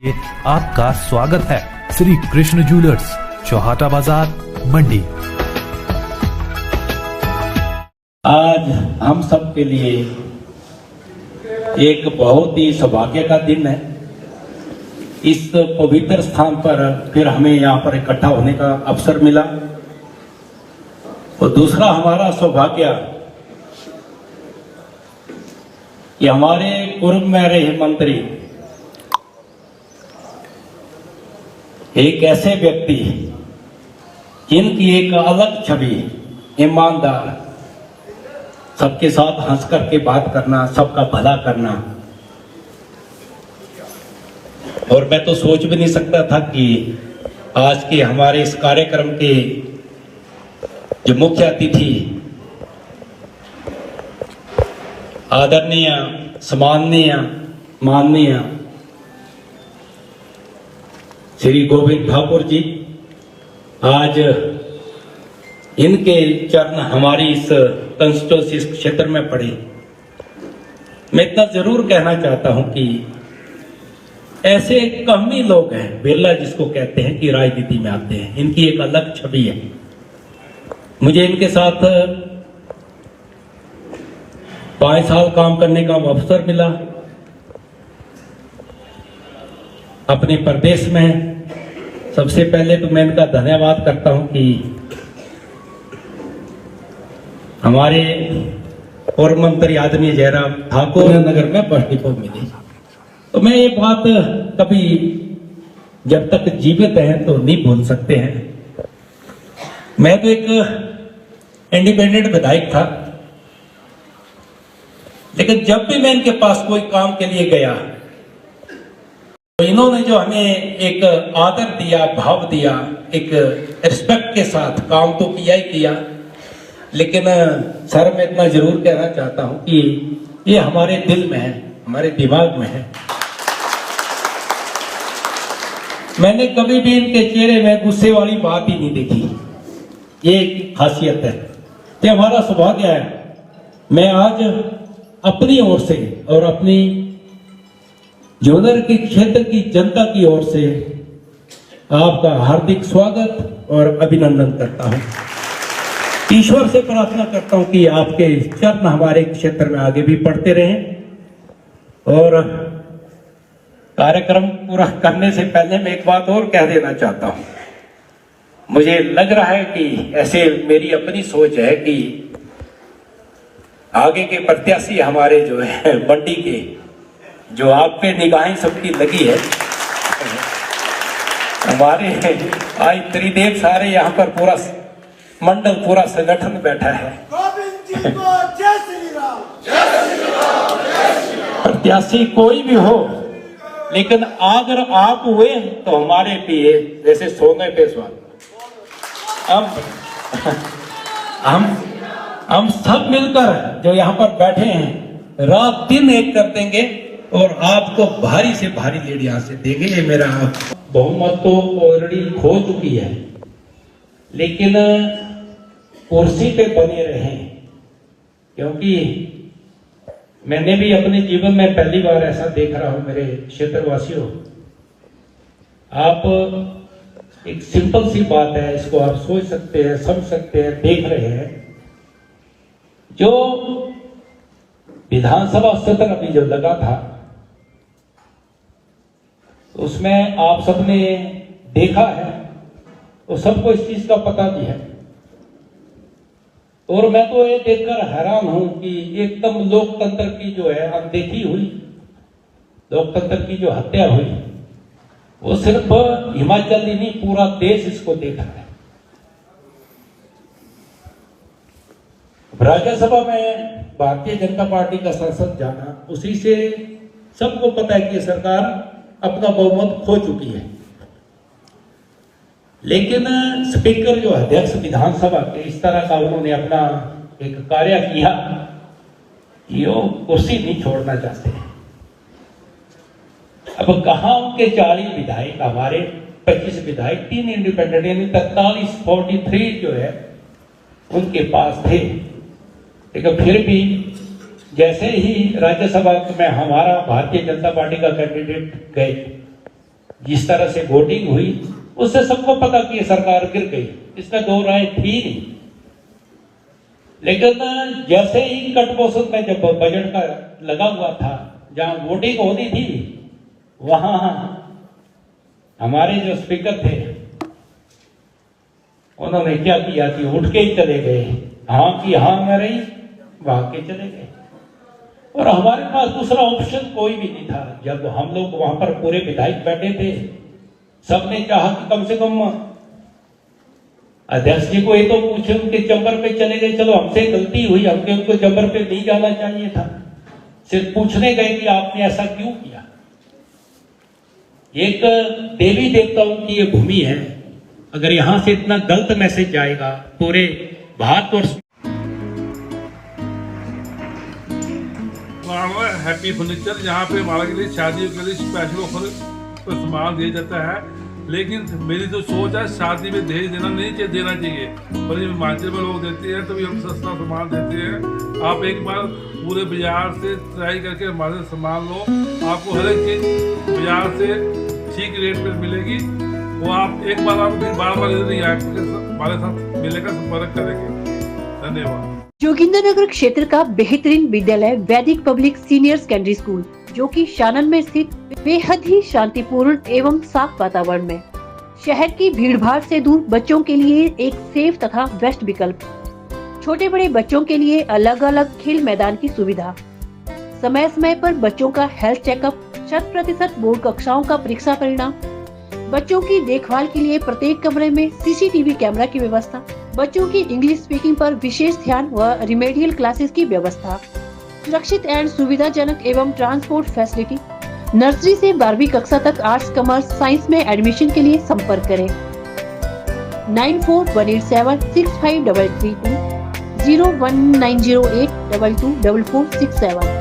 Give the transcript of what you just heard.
ये आपका स्वागत है श्री कृष्ण ज्वेलर्स, चौहाटा बाजार, मंडी। आज हम सब के लिए एक बहुत ही सौभाग्य का दिन है। इस पवित्र स्थान पर फिर हमें यहाँ पर इकट्ठा होने का अवसर मिला। और दूसरा हमारा सौभाग्य कि हमारे पूर्व में रहे मंत्री एक ऐसे व्यक्ति जिनकी एक अलग छवि, ईमानदार, सबके साथ हंस करके बात करना, सबका भला करना। और मैं तो सोच भी नहीं सकता था कि आज के हमारे इस कार्यक्रम के जो मुख्य अतिथि आदरणीय, सम्माननीय, माननीय श्री गोविंद ठाकुर जी, आज इनके चरण हमारी इस कंस्टिट्यूंसी क्षेत्र में पड़े। मैं इतना जरूर कहना चाहता हूं कि ऐसे कम ही लोग हैं, बिरला जिसको कहते हैं, कि राजनीति में आते हैं। इनकी एक अलग छवि है। मुझे इनके साथ 5 साल काम करने का अवसर मिला अपने प्रदेश में। सबसे पहले तो मैं इनका धन्यवाद करता हूं कि हमारे पूर्व मंत्री आदरणीय जयराम ठाकुर नगर में बस डिपो मिली। तो मैं ये बात कभी जब तक जीवित हैं तो नहीं भूल सकते हैं। मैं तो एक इंडिपेंडेंट विधायक था, लेकिन जब भी मैं इनके पास कोई काम के लिए गया तो इन्होंने जो हमें एक आदर दिया, भाव दिया, एक रिस्पेक्ट के साथ काम तो किया ही किया। लेकिन सर, मैं इतना जरूर कहना चाहता हूं कि ये हमारे दिल में है, हमारे दिमाग में है। मैंने कभी भी इनके चेहरे में गुस्से वाली बात ही नहीं देखी। ये एक खासियत है, ये हमारा सौभाग्य है। मैं आज अपनी ओर से और अपनी ज्वेलर के क्षेत्र की जनता की ओर से आपका हार्दिक स्वागत और अभिनंदन करता हूं। ईश्वर से प्रार्थना करता हूं कि आपके चरण हमारे क्षेत्र में आगे भी बढ़ते रहें। और कार्यक्रम पूरा करने से पहले मैं एक बात और कह देना चाहता हूं। मुझे लग रहा है कि ऐसे मेरी अपनी सोच है कि आगे के प्रत्याशी हमारे जो है मंडी के, जो आप पे निगाहें सबकी लगी है, हमारे आज त्रिदेव सारे यहाँ पर पूरा मंडल, पूरा संगठन बैठा है। प्रत्याशी कोई भी हो, लेकिन अगर आप हुए तो हमारे लिए जैसे सोने पे सुहागा। हम सब मिलकर जो यहाँ पर बैठे हैं, रात दिन एक कर देंगे और आपको भारी से भारी लीड यहाँ से देंगे। ये मेरा बहुमत तो ऑलरेडी खो चुकी है, लेकिन कुर्सी पे बने रहें, क्योंकि मैंने भी अपने जीवन में पहली बार ऐसा देख रहा हूं। मेरे क्षेत्रवासियों, आप एक सिंपल सी बात है, इसको आप सोच सकते हैं, समझ सकते हैं, देख रहे हैं। जो विधानसभा सत्र अभी जो लगा था, उसमें आप सबने देखा है और सबको इस चीज का पता भी है। और मैं तो ये देखकर हैरान हूं कि एकदम लोकतंत्र की जो है अनदेखी हुई, लोकतंत्र की जो हत्या हुई, वो सिर्फ हिमाचल ही नहीं, पूरा देश इसको देख रहा है। राज्यसभा में भारतीय जनता पार्टी का सांसद जाना, उसी से सबको पता है कि सरकार अपना बहुमत खो चुकी है। लेकिन स्पीकर जो अध्यक्ष विधानसभा के, इस तरह का उन्होंने अपना एक कार्य किया, ये कुर्सी नहीं छोड़ना चाहते। अब कहां उनके 40 विधायक, हमारे 25 विधायक, 3 इंडिपेंडेंट, यानी 43 जो है उनके पास थे। लेकिन फिर भी जैसे ही राज्यसभा में हमारा भारतीय जनता पार्टी का कैंडिडेट गए, जिस तरह से वोटिंग हुई उससे सबको पता कि ये सरकार गिर गई, इसमें दो राय थी नहीं। लेकिन जैसे ही कटबोसन में जब बजट का लगा हुआ था, जहां वोटिंग होनी थी, वहां हमारे जो स्पीकर थे उन्होंने क्या किया कि उठ के ही चले गए, हाँ की हाँ में रही, भाग के चले गए। और हमारे पास दूसरा ऑप्शन कोई भी नहीं था। जब हम लोग वहां पर पूरे विधायक बैठे थे, सबने चाहा कि कम से कम अध्यक्ष जी को ये तो पूछे, उनके चैम्बर पे चले गए, चलो हमसे गलती हुई, हमके उनको चैम्बर पे नहीं जाना चाहिए था, सिर्फ पूछने गए कि आपने ऐसा क्यों किया। एक देवी देवताओं की ये भूमि है, अगर यहां से इतना गलत मैसेज जाएगा पूरे भारतवर्ष। हैप्पी फर्नीचर यहाँ पे हमारे के लिए शादियों के लिए स्पेशल ऑफर पर सामान दिया जाता है। लेकिन मेरी जो सोच है, शादी में दहेज देना नहीं चाहिए, देना चाहिए, पर हिमाचल में लोग देते हैं, तभी हम सस्ता सामान देते हैं। आप एक बार पूरे बाजार से ट्राई करके हमारे सामान लो, आपको हर एक चीज बाजार से ठीक रेट पर मिलेगी। वो आप एक बार आप फिर बार बार नहीं आएंगे, हमारे साथ मिलेगा, संपर्क करेंगे। धन्यवाद। जोगिंद्रनगर क्षेत्र का बेहतरीन विद्यालय वैदिक पब्लिक सीनियर सेकेंडरी स्कूल, जो कि शानन में स्थित बेहद ही शांतिपूर्ण एवं साफ वातावरण में शहर की भीड़भाड़ से दूर बच्चों के लिए एक सेफ तथा बेस्ट विकल्प। छोटे बड़े बच्चों के लिए अलग अलग खेल मैदान की सुविधा, समय समय पर बच्चों का हेल्थ चेकअप, 100% बोर्ड कक्षाओं का परीक्षा परिणाम, बच्चों की देखभाल के लिए प्रत्येक कमरे में सीसीटीवी कैमरा की व्यवस्था, बच्चों की इंग्लिश स्पीकिंग पर विशेष ध्यान व रिमेडियल क्लासेस की व्यवस्था, सुरक्षित एवं सुविधाजनक एवं ट्रांसपोर्ट फैसिलिटी। नर्सरी से 12वीं कक्षा तक आर्ट्स, कॉमर्स, साइंस में एडमिशन के लिए संपर्क करें 9418765332 01908224467।